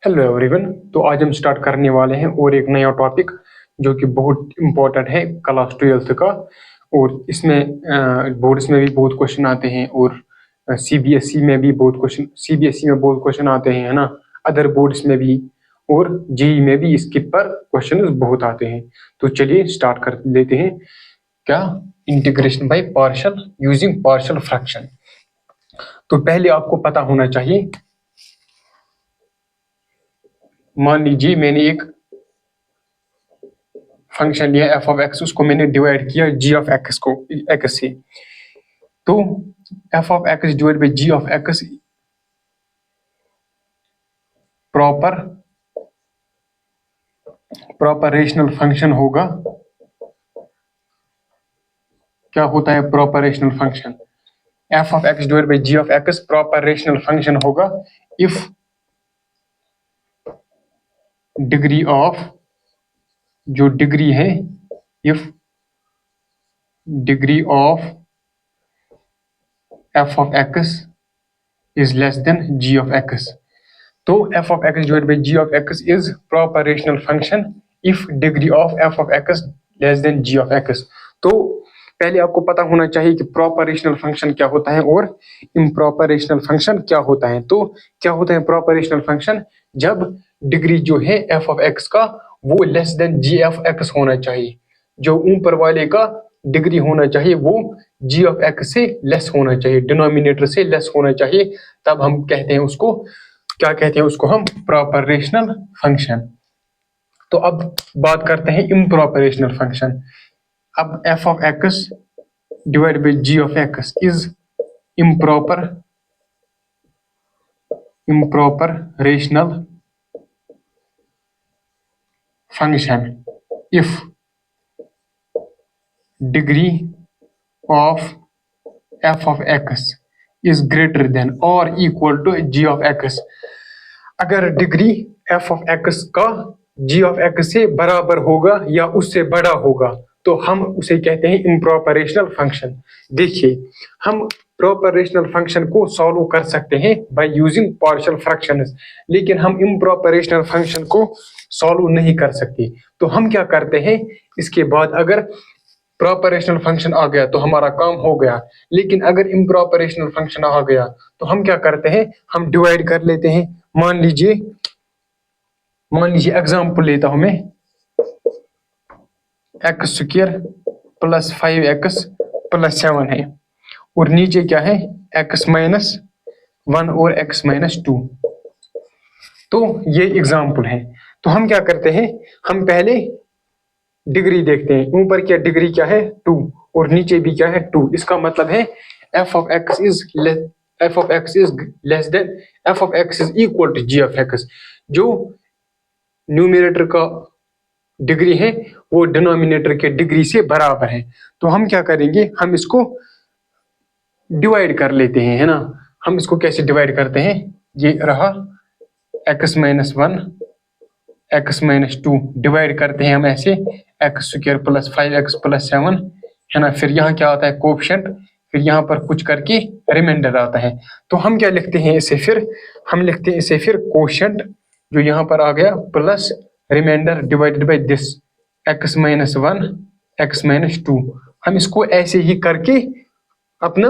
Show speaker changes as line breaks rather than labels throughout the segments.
Hello everyone. तो आज हम स्टार्ट करने वाले हैं और एक नया टॉपिक जो कि बहुत इम्पोर्टेंट है क्लास 12th का। और इसमें बोर्ड्स में भी बहुत क्वेश्चन आते हैं और सीबीएसई में भी बहुत क्वेश्चन सीबीएसई में बहुत क्वेश्चन आते हैं, है ना। अदर बोर्ड्स में भी और जेई में भी इसके पर क्वेश्चन बहुत आते हैं। तो चलिए स्टार्ट कर लेते हैं। क्या? Integration by partial using partial fraction. तो पहले आपको पता होना चाहिए, मान लीजिए मैंने एक फंक्शन लिया एफ ऑफ एक्स, उसको मैंने डिवाइड किया जी ऑफ एक्स को एक्स से। तो F of X divide by G of X proper proper rational function होगा। क्या होता है proper rational function? F of X divide by G of X proper rational function होगा if degree of, जो degree है, if degree of F of X is less than G of X. तो F of X divide by G of X is proper rational function if degree of F of X less than G of X. तो पहले आपको पता होना चाहिए कि proper rational function क्या होता है और इम्प्रॉपर रेशनल फंक्शन क्या होता है। तो क्या होता है प्रॉपर रेशनल फंक्शन? जब डिग्री जो है एफ ऑफ एक्स का वो less than G of X होना चाहिए। जो ऊपर वाले का डिग्री होना चाहिए वो जी ऑफ एक्स से लेस होना चाहिए, डिनोमिनेटर से लेस होना चाहिए। तब हम कहते हैं उसको, क्या कहते हैं उसको हम? Proper rational function. तो अब बात करते हैं इम्प्रॉपर रेशनल फंक्शन। अब F of X divide by G of X is improper improper rational function if degree of F of X is greater than और equal to G of X. अगर degree F of X का G of x से बराबर होगा या उससे बड़ा होगा तो हम उसे कहते हैं इम्प्रॉपर रेशनल फंक्शन। देखिए, हम प्रॉपर रेशनल फंक्शन को सॉल्व कर सकते हैं बाय यूजिंग पार्शियल फ्रैक्शंस, लेकिन हम इम्प्रॉपर रेशनल फंक्शन को सॉल्व नहीं कर सकते। तो हम क्या करते हैं, इसके बाद अगर प्रॉपर रेशनल फंक्शन आ गया तो हमारा काम हो गया, लेकिन अगर इम्प्रॉपर रेशनल फंक्शन आ गया तो हम क्या करते हैं, हम डिवाइड कर लेते हैं। मान लीजिए एग्जाम्पल लेता हूं मैं, x square plus 5x plus 7 है और नीचे क्या है, x माइनस 1 और x माइनस 2। तो ये एग्जाम्पल है। तो हम क्या करते हैं, हम पहले डिग्री देखते हैं। ऊपर क्या डिग्री क्या है 2 और नीचे भी क्या है 2। इसका मतलब है F of X is less than F of X is equal to G of X. जो न्यूमरेटर का डिग्री है वो डिनोमिनेटर के डिग्री से बराबर है। तो हम क्या करेंगे, हम इसको डिवाइड कर लेते हैं, है ना। हम इसको कैसे डिवाइड करते हैं, ये रहा x minus 1 x minus 2 divide करते हैं हम ऐसे, x square plus 5x plus 7, है ना। फिर यहाँ क्या आता है कोएफिशिएंट, फिर यहाँ पर कुछ करके रिमाइंडर आता है। तो हम क्या लिखते हैं इसे, फिर हम लिखते हैं इसे फिर कोएफिशिएंट जो यहाँ पर आ गया plus remainder divided by this x minus 1 x minus 2। हम इसको ऐसे ही करके अपना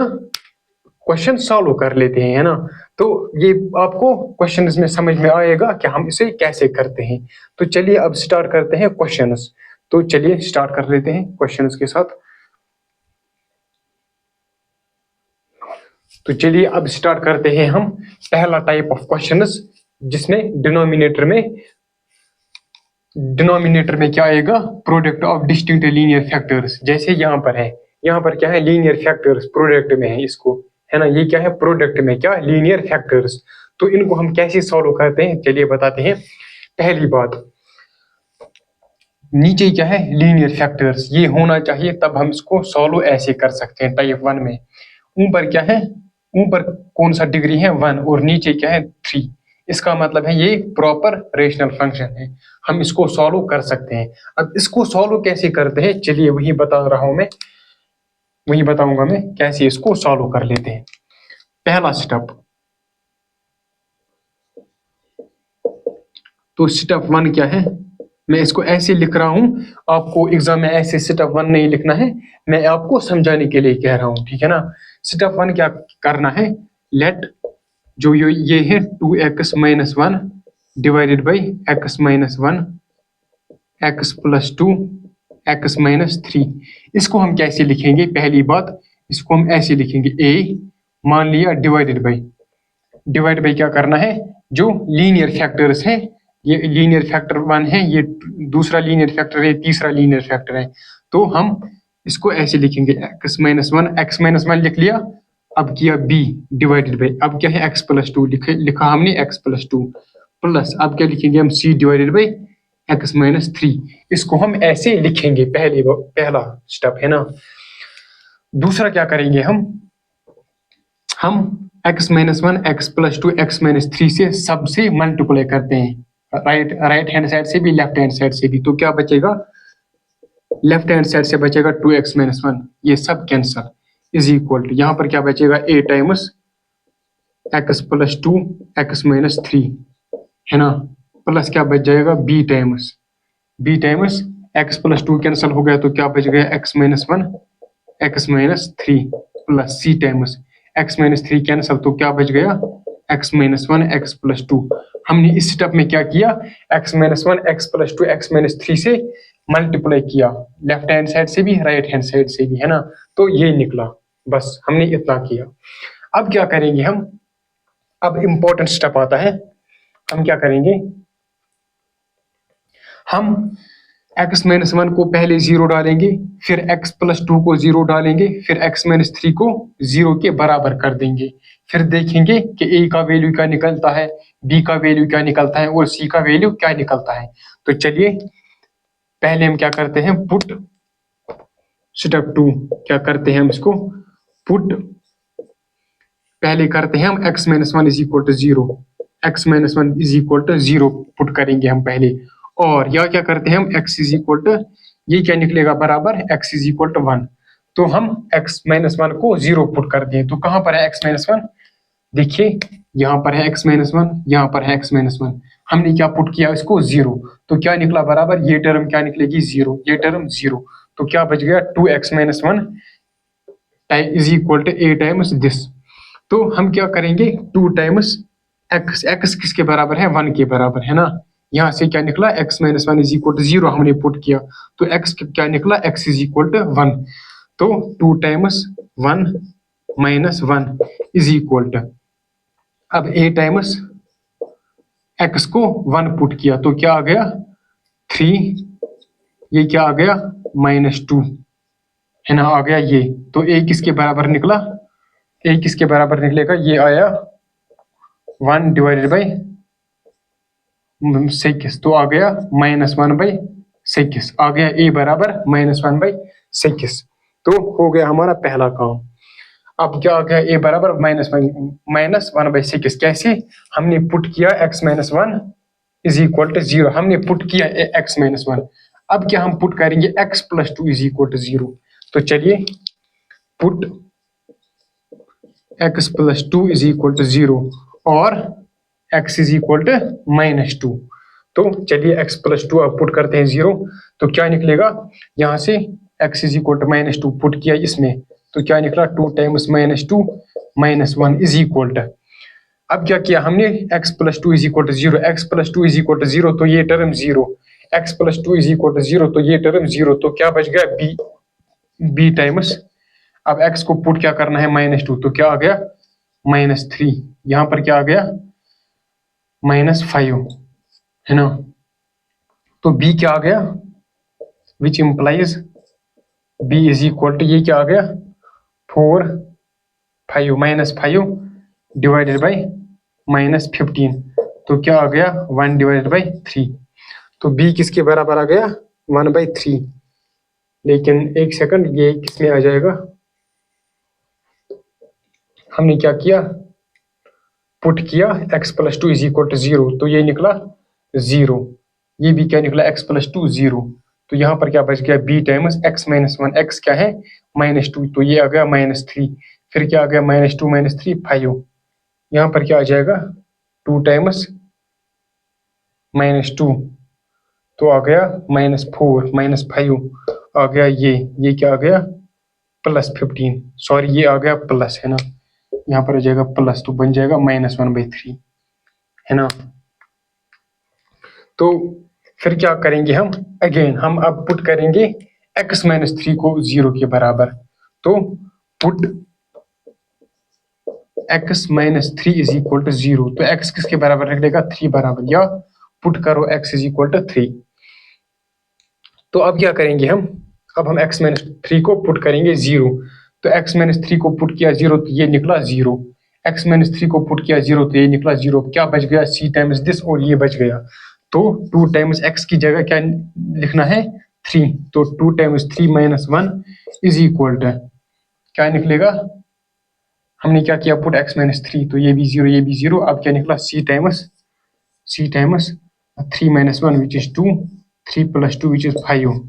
क्वेश्चन सॉल्व कर लेते हैं, है ना। तो ये आपको क्वेश्चन में समझ में आएगा कि हम इसे कैसे करते हैं। तो चलिए अब स्टार्ट करते हैं क्वेश्चंस। तो चलिए स्टार्ट कर लेते हैं क्वेश्चंस के साथ। तो चलिए अब स्टार्ट करते हैं हम पहला टाइप ऑफ क्वेश्चंस, जिसमें डिनोमिनेटर में क्या आएगा, product of distinct linear factors. जैसे यहाँ पर है, यहाँ पर क्या है, लीनियर फैक्टर्स प्रोडक्ट में है इसको, है ना। ये क्या है, प्रोडक्ट में क्या, लीनियर फैक्टर्स। तो इनको हम कैसे सॉल्व करते हैं, चलिए बताते हैं। पहली बात, नीचे क्या है, लीनियर फैक्टर्स, ये होना चाहिए, तब हम इसको सॉल्व ऐसे कर सकते हैं टाइप 1 में। ऊपर क्या है, ऊपर कौन सा डिग्री है 1 और नीचे क्या है 3। इसका मतलब है ये प्रॉपर रेशनल फंक्शन है, हम इसको सॉल्व कर सकते हैं। अब इसको सॉल्व कैसे करते हैं, चलिए वही बता रहा हूं मैं, वही बताऊंगा मैं कैसे इसको सॉल्व कर लेते हैं। पहला स्टेप, तो स्टेप 1 क्या है, मैं इसको ऐसे लिख रहा हूं, आपको एग्जाम में ऐसे स्टेप 1 नहीं लिखना है, मैं आपको समझाने के लिए कह रहा हूं, ठीक है ना। स्टेप 1 क्या करना है, लेट जो ये है 2x minus 1 divided by x minus 1 x plus 2 x minus 3, इसको हम कैसे लिखेंगे, पहली बात इसको हम ऐसे लिखेंगे a मान लिया डिवाइडेड बाई क्या करना है, जो लीनियर फैक्टर्स है, ये लीनियर फैक्टर 1 है, ये दूसरा लीनियर फैक्टर है, तीसरा लीनियर फैक्टर है, तो हम इसको ऐसे लिखेंगे x माइनस 1 लिख लिया, अब किया b डिवाइडेड बाई, अब क्या है x प्लस 2 लिखा हमने x प्लस 2 प्लस, अब क्या लिखेंगे हम c divided by x minus 3, इसको हम ऐसे लिखेंगे, पहला स्टेप है ना। दूसरा क्या करेंगे हम x minus 1 x plus 2 x minus 3 से सबसे मल्टीप्लाई करते हैं, राइट हैंड साइड से भी लेफ्ट हैंड साइड से भी, तो क्या बचेगा, लेफ्ट हैंड साइड से बचेगा 2x माइनस 1, ये सब कैंसल, इज इक्वल टू यहाँ पर क्या बचेगा a times x plus 2 x minus 3 है ना, प्लस क्या बच जाएगा b times x plus 2 cancel हो गया, तो क्या बच गया x minus 1 x minus 3 plus c times x minus 3 cancel, तो क्या बच गया x माइनस 1 x प्लस 2। हमने इस स्टेप में क्या किया, x minus 1 x plus 2 x minus 3 से मल्टीप्लाई किया, लेफ्ट हैंड साइड से भी राइट हैंड साइड से भी, है ना, तो ये निकला, बस हमने इतना किया। अब क्या करेंगे अब इंपॉर्टेंट स्टेप आता है, हम क्या करेंगे, हम x माइनस 1 को पहले 0 डालेंगे, फिर x प्लस 2 को 0 डालेंगे, फिर x माइनस 3 को 0 के बराबर कर देंगे, फिर देखेंगे कि a का वैल्यू क्या निकलता है, b का वैल्यू क्या निकलता है और c का वैल्यू क्या निकलता है। तो चलिए पहले हम क्या करते हैं, पुट स्टेप 2 क्या करते हैं हम इसको पुट, पहले करते हैं हम x minus 1 is equal to 0, x minus 1 is equal to 0 put करेंगे हम पहले, और या क्या करते हैं हम x इज इक्वल टू, ये क्या निकलेगा बराबर x इज इक्वल टू 1, तो हम x माइनस 1 को 0 पुट करते हैं, तो कहां पर है x माइनस 1, देखिए यहाँ पर है x माइनस 1, यहाँ पर है x माइनस 1, हमने क्या पुट किया इसको 0, तो क्या निकला बराबर, ये टर्म क्या निकलेगी 0, ये टर्म 0, तो क्या बच गया 2x minus 1 is equal to a times this, तो हम क्या करेंगे 2 टाइम्स x किसके बराबर है 1 के बराबर, है ना, यहाँ से क्या निकला x minus 1 is equal to 0 हमने पुट किया, तो x क्या निकला x इज इक्वल टू 1, तो 2 times 1 minus 1 is equal to, अब a टाइम्स x को 1 पुट किया, तो क्या आ गया 3, ये क्या आ गया माइनस 2, है ना, आ गया ये, तो a किसके बराबर निकला, a किसके बराबर निकलेगा, ये आया 1 डिवाइडेड बाई 6, तो आ गया -1/6, आ गया a बराबर -1/6, तो हो गया हमारा पहला काम। अब क्या आ गया a बराबर -1/6, कैसे, हमने पुट किया x minus 1 is equal to 0, हमने पुट किया x माइनस 1, अब क्या हम पुट करेंगे x plus 2 is equal to 0, तो चलिए put x plus 2 is equal to 0 और x इज इक्वल टू -2, तो चलिए x प्लस 2 अब पुट करते हैं 0, तो क्या निकलेगा, यहाँ से x is equal to -2 put किया इसमें, तो क्या निकला 2 टाइम्स -2 -1 इज इक्वल टू, अब क्या किया हमने x plus 2 is equal to 0, x plus 2 is equal to 0, तो ये term 0, x plus 2 is equal to 0, तो ये टर्म 0, तो क्या बच गया b टाइम्स, अब x को पुट क्या करना है -2, तो क्या आ गया -3, यहाँ पर क्या आ गया -5, है ना, तो b क्या आ गया, which implies b is equal to, ये क्या आ गया 4 -5 डिवाइडेड बाई -15, तो क्या आ गया 1 डिवाइडेड बाई 3, तो b किसके बराबर आ गया 1/3, लेकिन एक सेकंड ये किसमें आ जाएगा, हमने क्या किया पुट किया x plus 2 is equal to 0, तो ये निकला 0, ये भी क्या निकला x प्लस 2 0, तो यहाँ पर क्या बच गया b times x minus 1, x क्या है -2, तो ये आ गया -3, फिर क्या आ गया -2 -3 5, यहाँ पर क्या आ जाएगा 2 टाइम्स -2 तो आ गया -4 -5 आ गया, ये क्या आ गया +15, सॉरी ये आ गया प्लस, है ना, यहाँ पर आ जाएगा प्लस, तो बन जाएगा -1/3, है ना। तो फिर क्या करेंगे हम, अगेन हम अब पुट करेंगे x-3 को 0 के बराबर, तो put x-3 is equal to 0, तो x किसके बराबर निकलेगा 3 बराबर, या पुट करो x इज इक्वल टू 3। तो अब क्या करेंगे हम, अब हम x-3 को पुट करेंगे 0, तो x-3 को पुट किया 0 तो ये निकला 0, x-3 को पुट किया 0 तो ये निकला 0, क्या बच गया c टाइम्स दिस और ये बच गया, तो 2 टाइम्स x की जगह क्या लिखना है 3, तो 2 टाइम्स 3 - 1 इज इक्वल टू क्या निकलेगा, हमने क्या किया पुट x-3, तो ये भी 0 ये भी 0, अब क्या निकला c times 3 - 1 which is 2, 3 + 2 which is 5,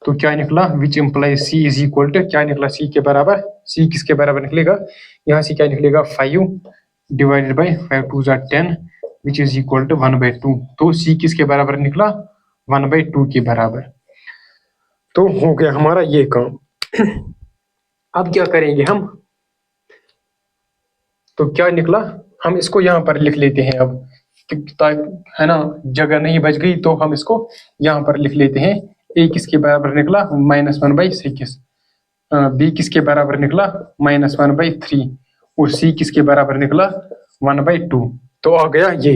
तो क्या निकला which implies c is equal to, क्या निकला c के बराबर, c किसके बराबर निकलेगा, यहाँ से क्या निकलेगा 5 divided by 5 2 = 10 which is equal to 1/2, तो c किसके बराबर निकला 1/2 के बराबर। तो हो गया हमारा ये काम। अब क्या करेंगे हम, तो क्या निकला, हम इसको यहाँ पर लिख लेते हैं अब, है ना, जगह नहीं बच गई तो हम इसको यहाँ पर लिख लेते हैं। a किसके बराबर निकला -1/6, b किसके बराबर निकला -1/3 और c किसके बराबर निकला 1/2, तो आ गया ये,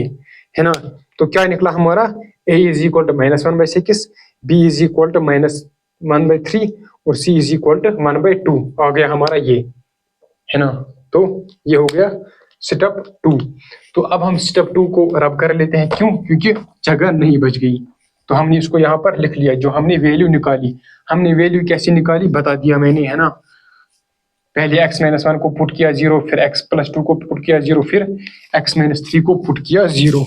है ना। तो क्या निकला हमारा, a is equal to -1/6, b is equal to -1/3 और c इज इक्वल टू 1/2 आ गया हमारा ये, है ना। तो ये हो गया स्टेप 2। तो अब हम स्टेप 2 को रब कर लेते हैं, क्यों, क्योंकि जगह नहीं बच गई, तो हमने इसको यहाँ पर लिख लिया, जो हमने वैल्यू निकाली, हमने वैल्यू कैसे निकाली बता दिया मैंने, है ना। पहले x-1 को पुट किया 0, फिर x+2 को पुट किया 0, फिर x-3 को पुट किया 0,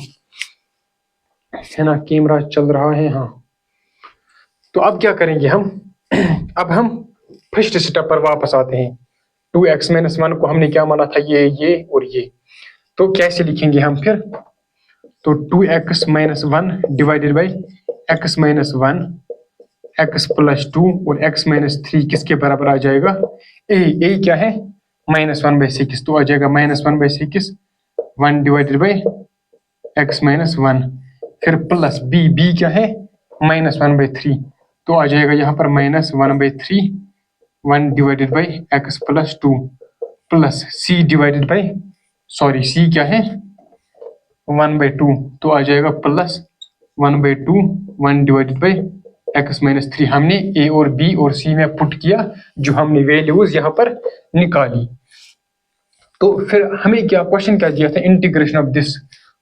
है ना। कैमरा चल रहा है, हाँ। तो अब क्या करेंगे हम, अब हम फर्स्ट स्टेप पर वापस आते हैं। 2x-1 को हमने क्या माना था, ये और ये, तो कैसे लिखेंगे हम फिर, तो 2x-1 divided by x-1 x+2 और x-3 किसके बराबर आ जाएगा, a क्या है -1/6, तो आ जाएगा -1/6 1 डिवाइडेड बाई x-1, फिर प्लस b क्या है -1/3, तो आ जाएगा यहाँ पर -1/3 1 divided by x+2 plus c divided by, sorry c क्या है 1/2, तो आ जाएगा प्लस 1/2 1 डिवाइडेड बाई x-3, हमने a और b और c में पुट किया, जो हमने वैल्यूज यहाँ पर निकाली। तो फिर हमें क्या क्वेश्चन क्या दिया था, इंटीग्रेशन ऑफ दिस,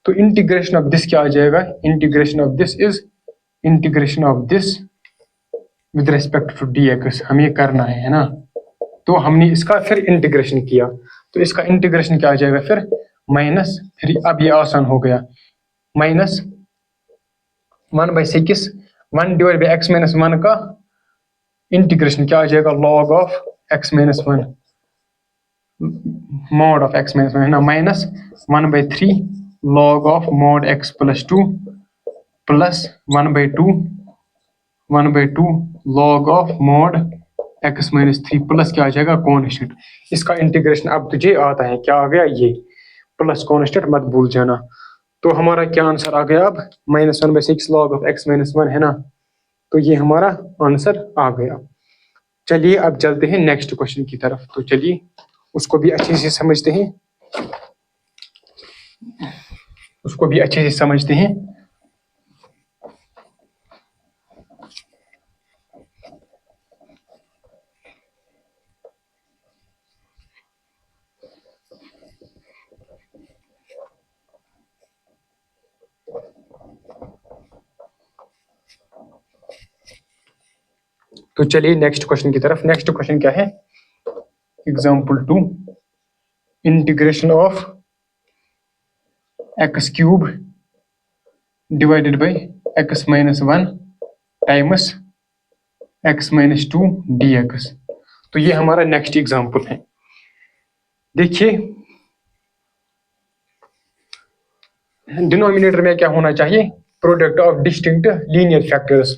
तो इंटीग्रेशन ऑफ दिस क्या आ जाएगा, integration of this is integration of this with respect to dx, हमें करना है ना। तो हमने इसका फिर इंटीग्रेशन किया, तो इसका इंटीग्रेशन क्या आ जाएगा फिर माइनस, फिर अब ये आसान हो गया, -1/6 1 डिवाइड बाई x-1 का इंटीग्रेशन क्या आ जाएगा, log of x-1 mod of x-1, है ना, -1/3 log of mod x+2 plus 1/2 log of mod x-3 plus क्या आ जाएगा कॉन्स्टेंट। इसका इंटीग्रेशन अब तुझे आता है, क्या आ गया ये प्लस कॉन्स्टेंट, मत भूल जाना। तो हमारा क्या आंसर आ गया अब, -1/6 log ऑफ x-1, है ना। तो ये हमारा आंसर आ गया। चलिए अब चलते हैं नेक्स्ट क्वेश्चन की तरफ, तो चलिए उसको भी अच्छे से समझते हैं, तो चलिए नेक्स्ट क्वेश्चन की तरफ। नेक्स्ट क्वेश्चन क्या है, example 2, integration of x³ divided by x-1 times x-2 dx। तो ये हमारा नेक्स्ट एग्जाम्पल है। देखिए डिनोमिनेटर में क्या होना चाहिए, product of distinct linear factors.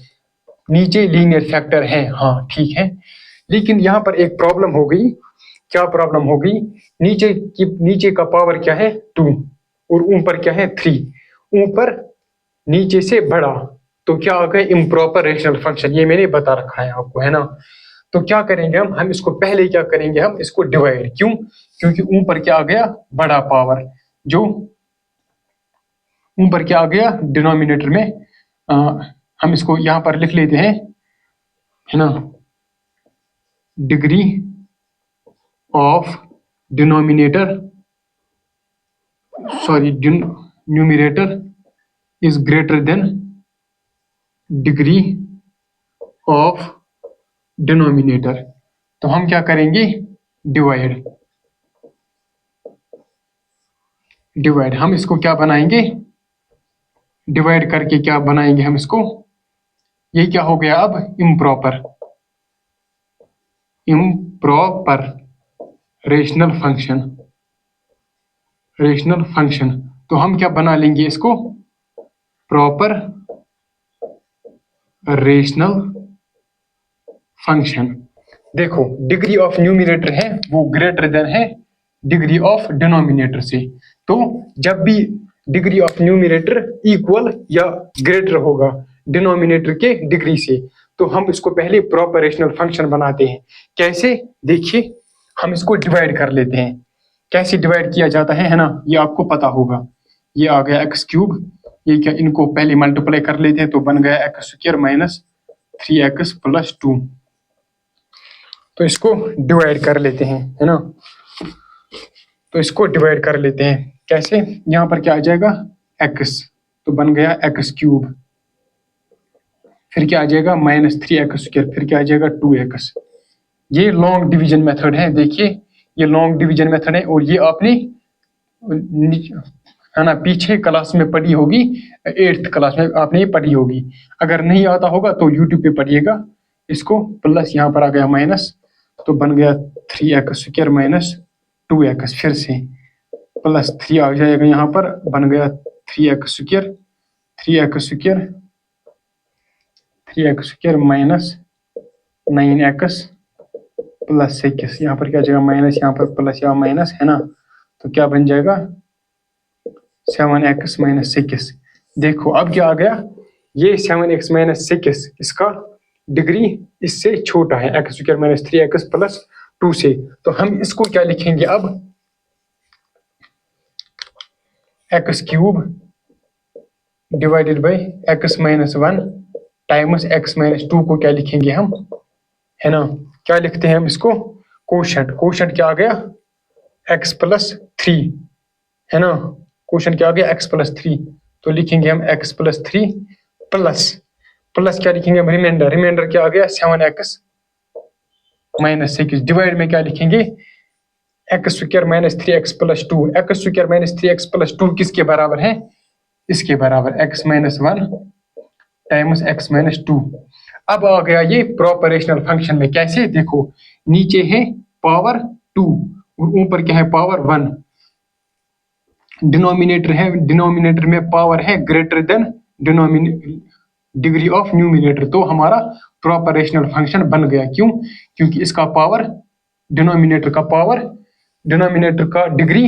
नीचे लीनियर फैक्टर है, हाँ ठीक है, लेकिन यहाँ पर एक प्रॉब्लम हो गई। क्या प्रॉब्लम हो गई? नीचे का पावर क्या है 2 और ऊपर क्या है 3, ऊपर नीचे से बड़ा, तो क्या आ गया इम्प्रॉपर रेशनल फंक्शन। ये मैंने बता रखा है आपको, है ना। तो क्या करेंगे हम इसको पहले क्या करेंगे, हम इसको डिवाइड। क्यों? क्योंकि ऊपर क्या आ गया बड़ा पावर, जो ऊपर क्या आ गया डिनोमिनेटर में। हम इसको यहां पर लिख लेते हैं, है ना। Degree of denominator, sorry numerator is greater then degree of denominator. तो हम क्या करेंगे डिवाइड। हम इसको क्या बनाएंगे, डिवाइड करके क्या बनाएंगे हम इसको, ये क्या हो गया अब इम्प्रॉपर रेशनल फंक्शन। तो हम क्या बना लेंगे इसको प्रॉपर रेशनल फंक्शन। देखो डिग्री ऑफ न्यूमिनेटर है वो ग्रेटर देन है डिग्री ऑफ डिनोमिनेटर से। तो जब भी डिग्री ऑफ न्यूमिनेटर इक्वल या ग्रेटर होगा डिनोमिनेटर के डिग्री से, तो हम इसको पहले प्रॉपर रेशनल फंक्शन बनाते हैं। कैसे? देखिए हम इसको डिवाइड कर लेते हैं। कैसे डिवाइड किया जाता है ना, ये आपको पता होगा। ये आ गया एक्स क्यूब, ये क्या, इनको पहले मल्टीप्लाई कर लेते हैं तो बन गया x square minus 3x plus 2। तो इसको डिवाइड कर लेते हैं, है ना। तो इसको डिवाइड कर लेते हैं कैसे, यहाँ पर क्या आ जाएगा x, तो बन गया एक्स क्यूब, फिर क्या आ जाएगा माइनस 3x स्क्वायर, फिर क्या आ जाएगा 2x। ये लॉन्ग डिवीजन मेथड है, देखिए ये लॉन्ग डिवीजन मेथड है, और ये आपने है ना पीछे क्लास में पढ़ी होगी, 8th क्लास में आपने ये पढ़ी होगी। अगर नहीं आता होगा तो यूट्यूब पे पढ़िएगा इसको। प्लस यहाँ पर आ गया माइनस, तो बन गया 3x स्क्वायर माइनस 2x, फिर से प्लस 3 आ जाएगा, यहाँ पर बन गया 3x square minus 9x plus 6। यहाँ पर क्या आ जाएगा माइनस, यहाँ पर प्लस या माइनस, है ना। तो क्या बन जाएगा 7x माइनस 6। देखो अब क्या आ गया, ये 7x माइनस 6 इसका डिग्री इससे छोटा है x square minus 3x plus 2 से। तो हम इसको क्या लिखेंगे अब, x cube divided by x minus 1 times x minus 2 को क्या लिखेंगे हम, है ना। क्या लिखते हैं हम इसको कोशेंट क्या आ गया x प्लस 3, है ना। कोशेंट क्या आ गया x प्लस 3, तो लिखेंगे हम x प्लस 3 प्लस क्या लिखेंगे हम रिमाइंडर क्या आ गया 7x माइनस 6। डिवाइड में क्या लिखेंगे x square minus 3x plus 2। X square minus 3x plus 2 किसके बराबर है, इसके बराबर x minus 1 times x minus 2। अब आ गया ये प्रॉपर रेशनल फंक्शन में। कैसे? देखो नीचे है पावर 2 और ऊपर क्या है पावर 1। डिनोमिनेटर में पावर है greater than degree of numerator, तो हमारा प्रॉपर रेशनल फंक्शन बन गया। क्यों? क्योंकि इसका पावर डिनोमिनेटर का डिग्री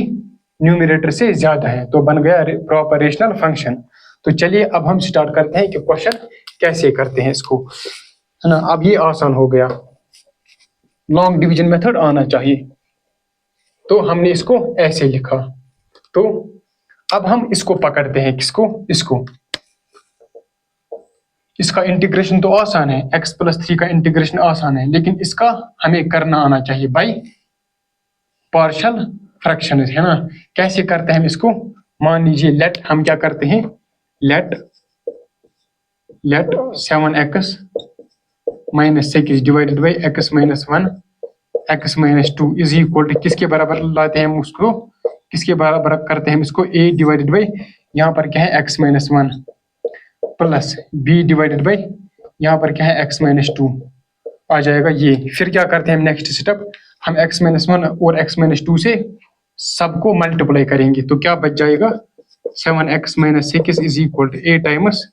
न्यूमिनेटर से ज्यादा है, तो बन गया प्रॉपर रेशनल फंक्शन। तो चलिए अब हम स्टार्ट करते हैं कि क्वेश्चन कैसे करते हैं इसको, है ना। अब ये आसान हो गया, लॉन्ग डिवीजन मेथड आना चाहिए। तो हमने इसको ऐसे लिखा, तो अब हम इसको पकड़ते हैं, किसको, इसको। इसका इंटीग्रेशन तो आसान है, x प्लस 3 का इंटीग्रेशन आसान है, लेकिन इसका हमें करना आना चाहिए बाई पार्शियल फ्रैक्शन, है ना। कैसे करते हैं हम इसको, मान लीजिए लेट हम क्या करते हैं, let 7x minus 6 divided by x minus 1 x minus 2 is equal to किसके बराबर लाते हैं हम उसको, किसके बराबर करते हैं हम इसको, a डिवाइडेड बाई यहाँ पर क्या है x minus 1 plus b divided by यहाँ पर क्या है x माइनस 2 आ जाएगा ये। फिर क्या करते हैं हम नेक्स्ट स्टेप, हम x माइनस 1 और x माइनस 2 से सबको मल्टीप्लाई करेंगे, तो क्या बच जाएगा 7x minus 6 is equal to a times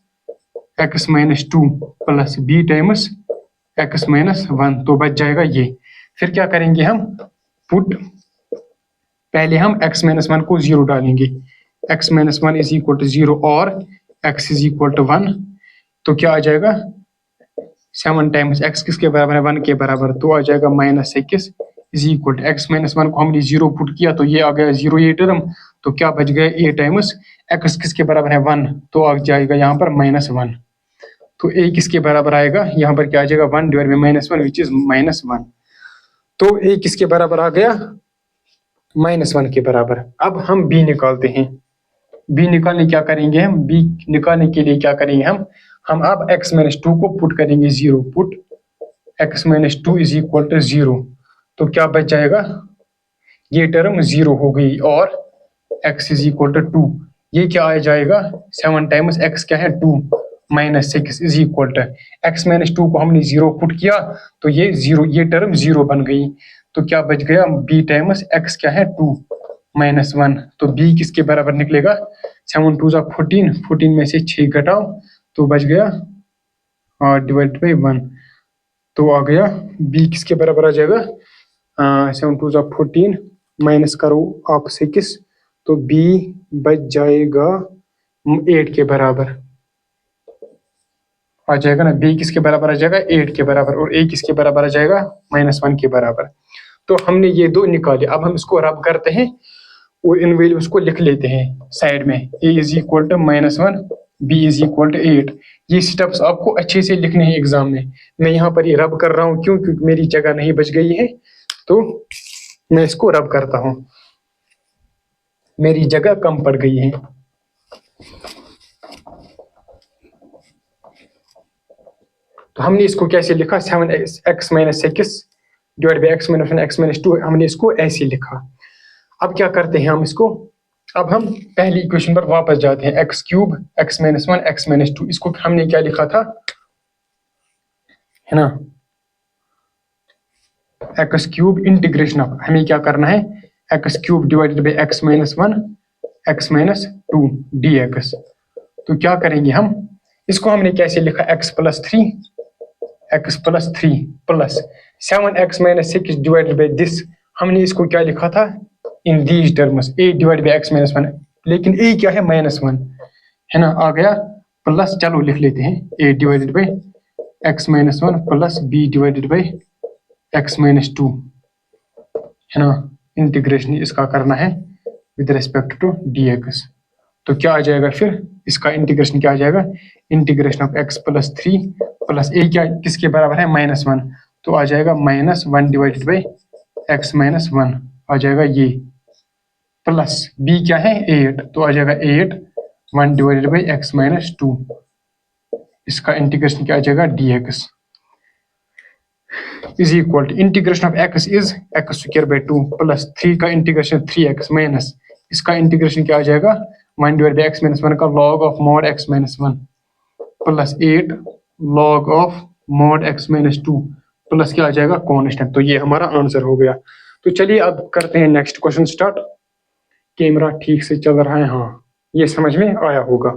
x minus 2 plus b times x minus 1, तो बच जाएगा ये। फिर क्या करेंगे हम, पुट पहले हम x माइनस 1 को 0 डालेंगे, x minus 1 is equal to 0 और x इज इक्वल टू 1, तो क्या आ जाएगा 7 टाइम्स x किसके बराबर है 1 के बराबर, तो आ जाएगा minus 6 is equal to x minus 1 को हमने 0 पुट किया तो ये आ गया 0 ये टर्म, तो क्या बच गया a टाइम्स x किसके बराबर है 1, तो आ जाएगा यहाँ पर माइनस 1, तो a किसके बराबर आएगा यहाँ पर क्या आ जाएगा 1 divide by minus 1 which is minus 1, तो a किसके बराबर आ गया माइनस 1 के बराबर। अब हम b निकालते हैं, b निकालने क्या करेंगे हम, b निकालने के लिए क्या करेंगे हम अब x माइनस 2 को पुट करेंगे 0, put x minus 2 is equal to 0, तो क्या बच जाएगा ये टर्म 0 हो गई और x इज इक्वल टू 2, ये क्या आ जाएगा 7 टाइम्स x क्या है 2 minus 6 is equal to x minus 2 को हमने 0 पुट किया तो ये 0 ये टर्म 0 बन गई, तो क्या बच गया b टाइम्स x क्या है 2 माइनस 1, तो b किसके बराबर निकलेगा 7 2 14, 14 में से 6 घटाओ तो बच गया डिवाइड बाई 1, तो आ गया b किसके बराबर आ जाएगा 7 2 14 माइनस करो आप 6, तो b बच जाएगा 8 के बराबर आ जाएगा ना, b किसके बराबर आ जाएगा 8 के बराबर, और a किसके बराबर आ जाएगा माइनस 1 के बराबर। तो हमने ये दो निकाले, अब हम इसको रब करते हैं और इन वैल्यूज को लिख लेते हैं साइड में, a is equal to minus 1 b is equal to 8, ये स्टेप्स आपको अच्छे से लिखने हैं एग्जाम में। मैं यहाँ पर ये रब कर रहा हूँ क्यों, क्योंकि मेरी जगह नहीं बच गई है तो मैं इसको रब करता हूँ, मेरी जगह कम पड़ गई है। तो हमने इसको कैसे लिखा 7x minus 6 divide by x minus 1 x minus 2, हमने इसको ऐसे लिखा। अब क्या करते हैं हम इसको, अब हम पहली इक्वेशन पर वापस जाते हैं, x cube x minus 1 x minus 2, इसको हमने क्या लिखा था है ना x क्यूब इंटीग्रेशन ऑफ, हमें क्या करना है x cube divided by x minus 1 x minus 2 dx, तो क्या करेंगे हम इसको हमने कैसे लिखा x plus 3 plus 7x minus 6 divided by this, हमने इसको क्या लिखा था in these terms a divide by x minus 1, लेकिन a क्या है माइनस 1 है ना, आ गया प्लस, चलो लिख लेते हैं a divided by x minus 1 plus b divided by x minus 2 है ना, इंटीग्रेशन इसका करना है विद रिस्पेक्ट टू dx, तो क्या आ जाएगा फिर इसका इंटीग्रेशन क्या आ जाएगा, integration of x plus 3 plus a क्या किसके बराबर है माइनस 1, तो आ जाएगा minus 1 divided by x minus 1 आ जाएगा ये, प्लस b क्या है 8, तो आ जाएगा 8 1 डिवाइडेड बाई x माइनस 2, इसका इंटीग्रेशन क्या आ जाएगा dx is equal to integration of x is x square by 2 plus 3 का इंटीग्रेशन 3x माइनस, इसका इंटीग्रेशन क्या आ जाएगा 1 डिवाइड बाई x माइनस 1 का log of mod x minus 1 plus 8 log of mod x minus 2 plus क्या आ जाएगा constant, तो ये हमारा आंसर हो गया। तो चलिए अब करते हैं नेक्स्ट क्वेश्चन स्टार्ट। कैमरा ठीक से चल रहा है, हाँ ये समझ में आया होगा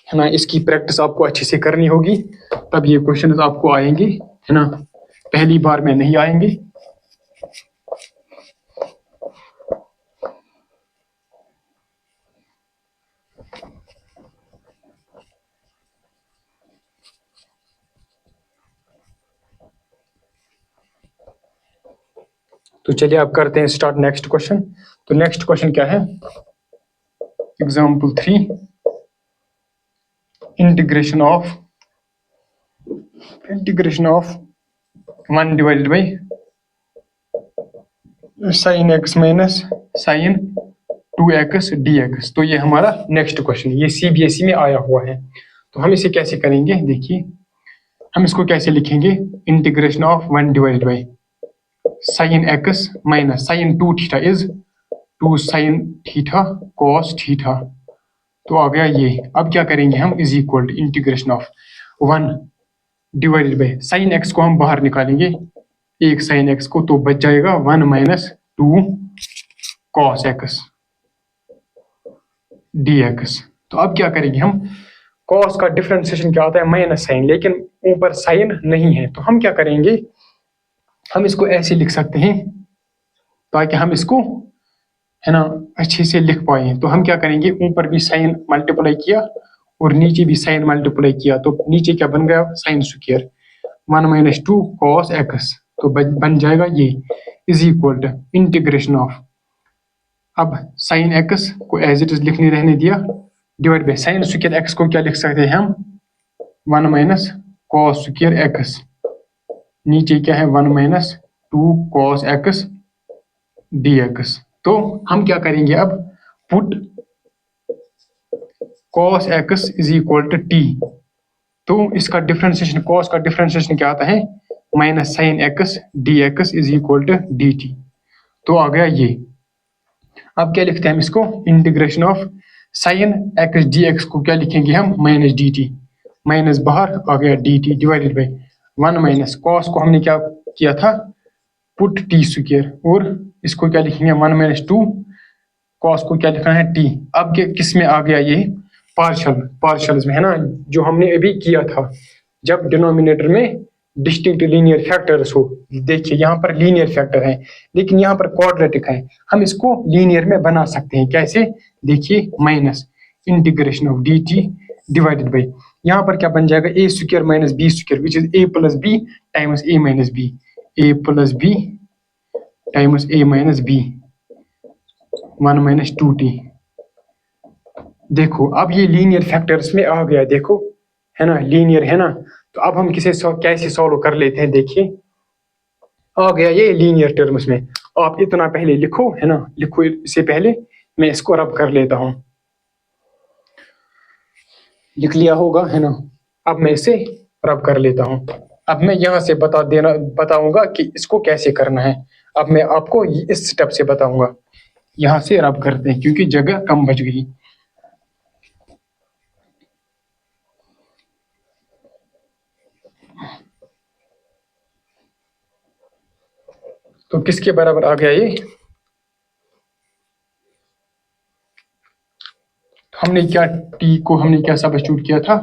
है ना, इसकी प्रैक्टिस आपको अच्छे से करनी होगी तब ये क्वेश्चन आपको आएंगे है ना, पहली बार में नहीं आएंगे। तो चलिए अब करते हैं स्टार्ट नेक्स्ट क्वेश्चन। तो नेक्स्ट क्वेश्चन क्या है, example 3 integration of 1 divided by sine x minus sine 2x dx, तो ये हमारा नेक्स्ट क्वेश्चन, ये CBSE में आया हुआ है। तो हम इसे कैसे करेंगे, देखिए हम इसको कैसे लिखेंगे, integration of 1 divided by sine x minus sine 2 theta is 2 sine theta cos theta, तो आ गया ये। अब क्या करेंगे हम, is equal to integration of 1 divided by sine x को हम बाहर निकालेंगे, एक साइन x को, तो बच जाएगा 1 माइनस 2 कॉस x dx। तो अब क्या करेंगे हम, cos का डिफरेंशिएशन क्या होता है, माइनस साइन, लेकिन ऊपर साइन नहीं है, तो हम क्या करेंगे, हम इसको ऐसे लिख सकते हैं ताकि हम इसको है ना अच्छे से लिख पाए। तो हम क्या करेंगे, ऊपर भी साइन मल्टीप्लाई किया और नीचे भी साइन मल्टीप्लाई किया, तो नीचे क्या बन गया, साइन स्क्वायर 1 - 2 cos x, तो बन जाएगा ये is equal to integration of, अब साइन एक्स को एज इट इज लिखने रहने दिया, divide by sine square x को क्या लिख सकते हैं हम, 1 - cos स्क्वायर एक्स, नीचे क्या है 1 - 2 cos x dx। तो हम क्या करेंगे अब, put cos x is equal to t, तो इसका डिफरेंशिएशन, cos का डिफरेंशिएशन क्या आता है, minus sine x d x is equal to d t. तो आ गया ये। अब क्या लिखते हैं हम इसको, integration of sine x d x को क्या लिखेंगे हम, माइनस डी टी, माइनस बाहर आ गया D T divided by 1 - cos को हमने क्या किया था, पुट टी स्क्वायर, और इसको क्या लिखेंगे 1 - 2 cos को क्या लिखना है टी। अब किस में आ गया ये, पार्शियल्स में है ना, जो हमने अभी किया था जब डिनोमिनेटर में डिस्टिंक्ट लीनियर फैक्टर्स हो। देखिए यहाँ पर लीनियर फैक्टर है लेकिन यहाँ पर क्वाड्रेटिक है, हम इसको लीनियर में बना सकते हैं कैसे, देखिए minus integration of D T divided by, यहाँ पर क्या बन जाएगा, A square minus B square which is A plus B times A minus B, A plus B times A minus B 1 - 2t। देखो अब ये लीनियर फैक्टर्स में आ गया, देखो है ना, लीनियर है ना। तो अब हम कैसे सॉल्व कर लेते हैं, देखिए आ गया ये लीनियर टर्म्स में। आप इतना पहले लिखो है ना, लिखो इससे पहले मैं इसको रब कर लेता हूं, लिख लिया होगा है ना। अब मैं इसे रब कर लेता हूं। अब मैं यहां से बताऊंगा कि इसको कैसे करना है। अब मैं आपको इस स्टेप से बताऊंगा, यहां से रब करते हैं क्योंकि जगह कम बच गई। तो किसके बराबर आ गया ये, हमने क्या t को हमने क्या सब्स्टिट्यूट किया था,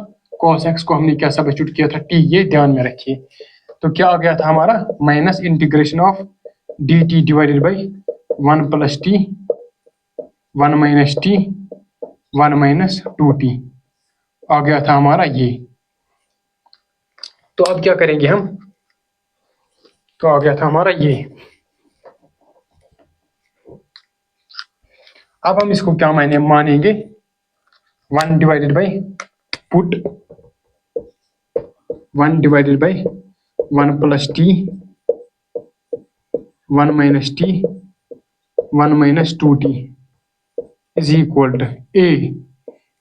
cos x को हमने क्या सब्स्टिट्यूट किया था t, ये ध्यान में रखिए। तो क्या आ गया था हमारा, minus integration of D T divided by 1 + t 1 - t 1 - 2t आ गया था हमारा ये। तो अब क्या करेंगे हम, तो आ गया था हमारा ये। अब हम इसको क्या मानेंगे, 1 divided by put 1 divided by 1 + t 1 - t 1 - 2t is equal to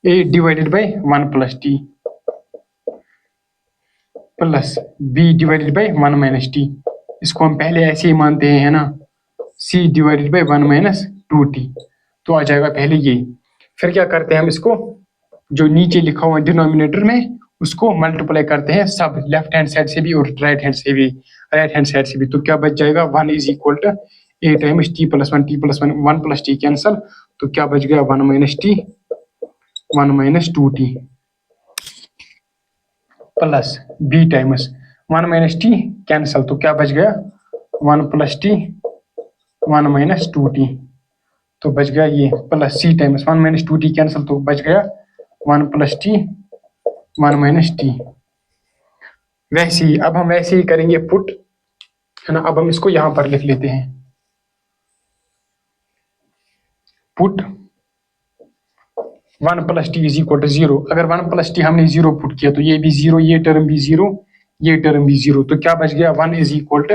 a divided by 1 + t plus b divided by 1 - t, इसको हम पहले ऐसे ही मानते हैं है ना, c डिवाइडेड बाई 1 - 2t। तो आ जाएगा पहले ये, फिर क्या करते हैं हम इसको, जो नीचे लिखा हुआ डिनोमिनेटर में उसको मल्टीप्लाई करते हैं सब, लेफ्ट हैंड साइड से भी और राइट हैंड से भी। तो क्या बच जाएगा, 1 is equal to a times t + 1 t + 1 1 + t cancel, तो क्या बच गया 1 - t 1 - 2t plus b times 1 - t cancel, तो क्या बच गया 1 + t 1 - 2t, तो बच गया ये, plus c times 1 - 2t cancel, तो बच गया 1 + t 1 - t। वैसे ही अब हम वैसे ही करेंगे पुट है ना। अब हम इसको यहां पर लिख लेते हैं, put 1 + t is equal to 0। अगर 1 + t हमने 0 पुट किया तो ये भी 0, ये टर्म भी 0, ये टर्म भी 0, तो क्या बच गया 1 is equal to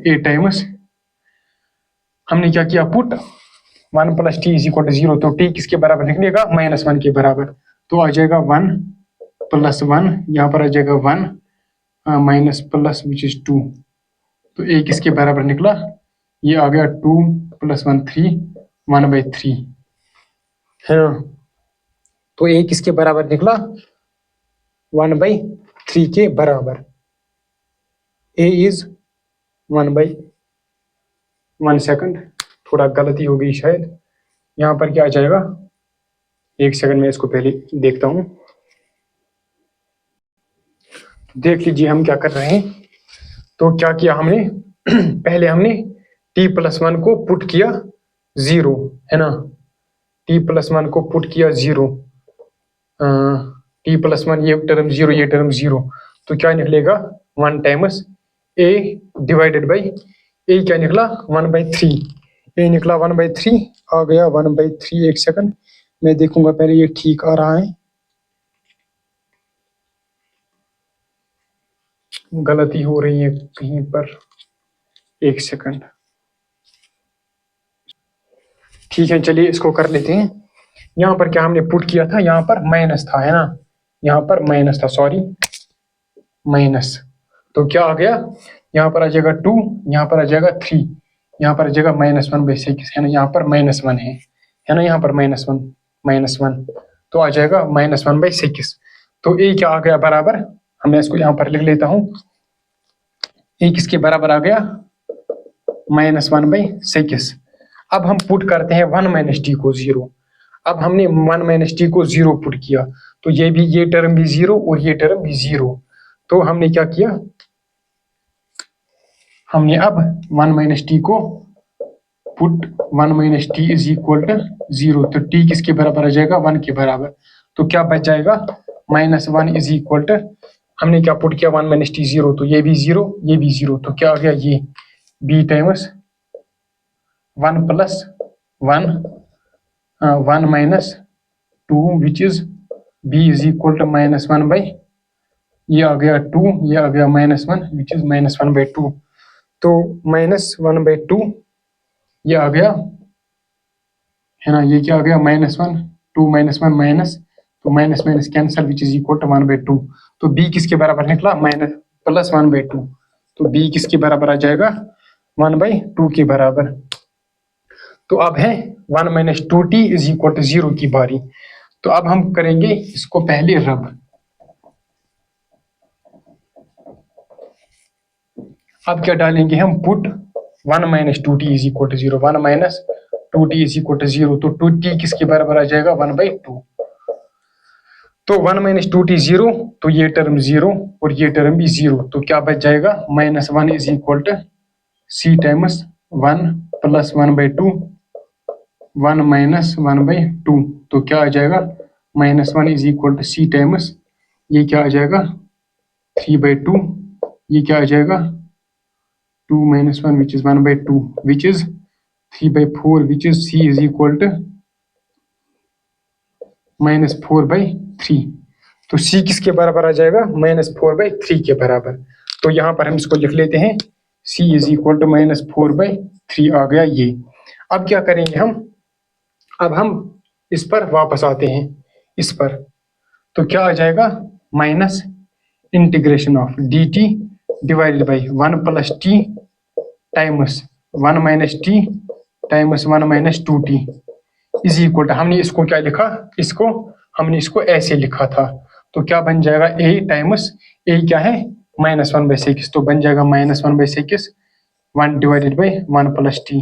a times, हमने क्या किया put 1 + t is equal to 0, तो t किसके बराबर निकलेगा, -1 के बराबर। तो आ जाएगा 1 + 1, यहाँ पर आ जाएगा 1 माइनस प्लस विच इज 2, तो a किसके बराबर निकला, ये आ गया 2 + 1 3 1/3 है ना। तो a किसके बराबर निकला, 1/3 के बराबर। a इज 1/1 सेकंड, थोड़ा गलती हो गई शायद, यहाँ पर क्या आ जाएगा, एक सेकंड में इसको पहले देखता हूँ। देख लीजिए हम क्या कर रहे हैं। तो क्या किया हमने पहले हमने t+1 को पुट किया 0, है ना। t+1 को पुट किया 0, t+1 ये टर्म 0, ये टर्म 0, तो क्या निकलेगा 1 times a divided by a क्या निकला 1/3, a निकला 1/3, आ गया 1/3। एक सेकंड मैं देखूंगा पहले ये ठीक आ रहा है, गलती हो रही है कहीं पर, एक सेकंड। ठीक है चलिए इसको कर लेते हैं। यहाँ पर क्या हमने पुट किया था, यहाँ पर माइनस था, है ना, यहाँ पर माइनस था, सॉरी माइनस। तो क्या आ गया, यहाँ पर आ जाएगा 2, यहाँ पर आ जाएगा 3, यहाँ पर आ जाएगा -1/6, है ना, यहाँ पर -1 है ना, यहाँ पर -1, तो आ जाएगा -1/6। तो ए क्या आ गया बराबर, मैं इसको यहाँ पर लिख लेता हूँ, ए किसके बराबर आ गया -1/6। अब हम पुट करते हैं 1 - t को 0। अब हमने 1 - t को 0 पुट किया, तो ये टर्म भी 0 और ये टर्म भी 0। तो हमने क्या किया, हमने अब 1 - t को put 1 - t is equal to 0, तो t किसके बराबर आ जाएगा 1 के बराबर। तो क्या बच जाएगा -1 इज इक्वल टू, हमने क्या पुट किया 1 - t 0, तो ये भी 0, ये भी 0, तो क्या आ गया ये b times 1 + 1 - 2 which is b is equal to -1 ये आ गया 2, ये आ गया -1 विच इज -1/2। तो -1/2 ये आ गया, है ना, ये क्या आ गया -1, 2 - 1 माइनस, तो minus minus cancel which is equal to 1/2। तो b किसके बराबर निकला +1/2, तो b किसके बराबर आ जाएगा 1/2 के बराबर। तो अब है 1 - 2t इज इक्वल टू 0 की बारी। तो अब हम करेंगे इसको पहले रब। अब क्या डालेंगे हम, put 1 - 2t is equal to 0, 1 - 2t is equal to 0, तो 2t किसके बराबर आ जाएगा 1/2। तो 1 - 2t 0, तो ये टर्म 0 और ये टर्म भी 0, तो क्या बच जाएगा -1 is equal to c times 1 + 1/2 1 - 1/2, तो क्या आ जाएगा -1 is equal to c times, ये क्या आ जाएगा 3/2, ये क्या आ जाएगा 2 - 1 which is 1/2 which is 3/4 which is c is equal to -4/3। तो c किसके बराबर आ जाएगा -4/3 के बराबर। तो यहाँ पर हम इसको लिख लेते हैं c is equal to -4/3 आ गया ये। अब क्या करेंगे हम, अब हम इस पर वापस आते हैं, इस पर, तो क्या आ जाएगा minus integration of dt divided by 1 + t times 1 - t times 1 - 2t is equal to, हमने इसको क्या लिखा, इसको हमने इसको ऐसे लिखा था, तो क्या बन जाएगा a टाइम्स a क्या है -1/6, तो बन जाएगा -1/6 1 divided by 1 + t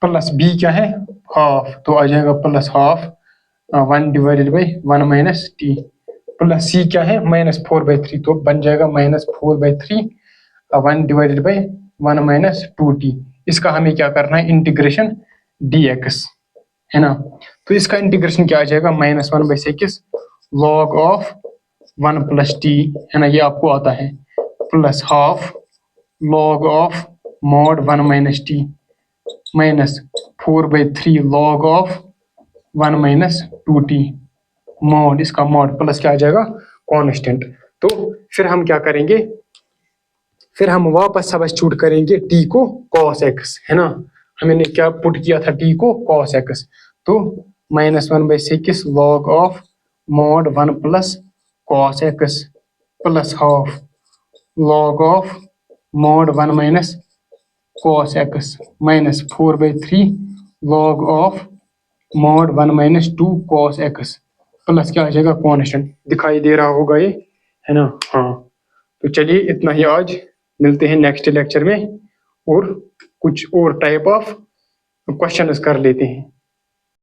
plus b क्या है हाफ, तो आ जाएगा +½ 1 divided by 1 - t plus c क्या है -4/3, तो बन जाएगा -4/3 1 डिवाइडेड बाई 1 - 2t। इसका हमें क्या करना है इंटीग्रेशन dx, है ना। तो इसका इंटीग्रेशन क्या आ जाएगा -1/6 log ऑफ 1 + t, है ना, ये आपको आता है, +½ log of mod 1 - t -4/3 log of 1 - 2t mod, इसका mod प्लस क्या आ जाएगा कांस्टेंट। तो फिर हम क्या करेंगे, फिर हम वापस सब्स्टिट्यूट करेंगे t को cos x, है ना, हमने क्या पुट किया था t को cos x, तो -1/6 log of mod 1 + cos x +½ log of mod 1 - cos x -4/3 log of mod 1 - 2 cos x plus क्या आ जाएगा कांस्टेंट, दिखाई दे रहा होगा ये, है ना। हाँ, तो चलिए इतना ही आज, मिलते हैं नेक्स्ट लेक्चर में और कुछ और टाइप ऑफ क्वेश्चंस कर लेते हैं।